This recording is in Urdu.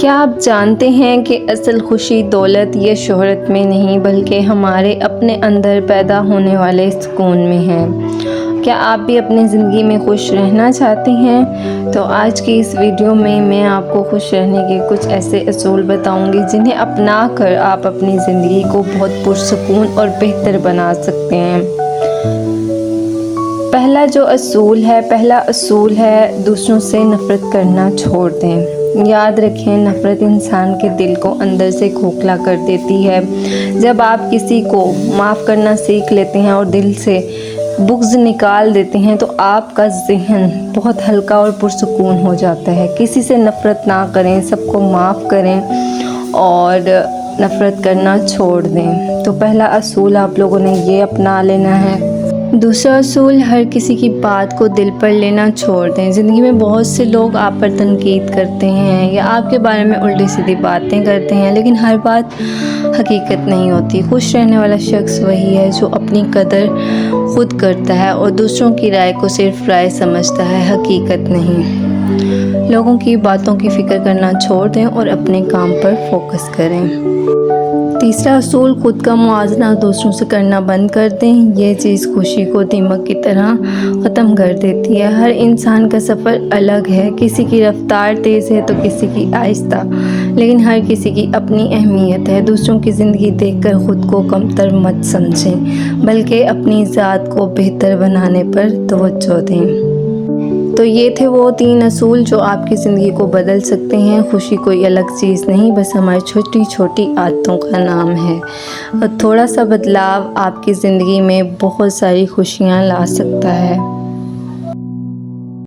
کیا آپ جانتے ہیں کہ اصل خوشی دولت یا شہرت میں نہیں بلکہ ہمارے اپنے اندر پیدا ہونے والے سکون میں ہے؟ کیا آپ بھی اپنی زندگی میں خوش رہنا چاہتے ہیں؟ تو آج کی اس ویڈیو میں میں آپ کو خوش رہنے کے کچھ ایسے اصول بتاؤں گی جنہیں اپنا کر آپ اپنی زندگی کو بہت پرسکون اور بہتر بنا سکتے ہیں۔ پہلا اصول ہے دوسروں سے نفرت کرنا چھوڑ دیں۔ یاد رکھیں، نفرت انسان کے دل کو اندر سے کھوکھلا کر دیتی ہے۔ جب آپ کسی کو معاف کرنا سیکھ لیتے ہیں اور دل سے بغض نکال دیتے ہیں تو آپ کا ذہن بہت ہلکا اور پرسکون ہو جاتا ہے۔ کسی سے نفرت نہ کریں، سب کو معاف کریں اور نفرت کرنا چھوڑ دیں۔ تو پہلا اصول آپ لوگوں نے یہ اپنا لینا ہے۔ دوسرا اصول، ہر کسی کی بات کو دل پر لینا چھوڑ دیں۔ زندگی میں بہت سے لوگ آپ پر تنقید کرتے ہیں یا آپ کے بارے میں الٹی سیدھی باتیں کرتے ہیں، لیکن ہر بات حقیقت نہیں ہوتی۔ خوش رہنے والا شخص وہی ہے جو اپنی قدر خود کرتا ہے اور دوسروں کی رائے کو صرف رائے سمجھتا ہے، حقیقت نہیں۔ لوگوں کی باتوں کی فکر کرنا چھوڑ دیں اور اپنے کام پر فوکس کریں۔ تیسرا اصول، خود کا موازنہ دوسروں سے کرنا بند کر دیں۔ یہ چیز خوشی کو دیمک کی طرح ختم کر دیتی ہے۔ ہر انسان کا سفر الگ ہے، کسی کی رفتار تیز ہے تو کسی کی آہستہ، لیکن ہر کسی کی اپنی اہمیت ہے۔ دوسروں کی زندگی دیکھ کر خود کو کمتر مت سمجھیں، بلکہ اپنی ذات کو بہتر بنانے پر توجہ دیں۔ تو یہ تھے وہ 3 اصول جو آپ کی زندگی کو بدل سکتے ہیں۔ خوشی کوئی الگ چیز نہیں، بس ہماری چھوٹی چھوٹی عادتوں کا نام ہے، اور تھوڑا سا بدلاؤ آپ کی زندگی میں بہت ساری خوشیاں لا سکتا ہے۔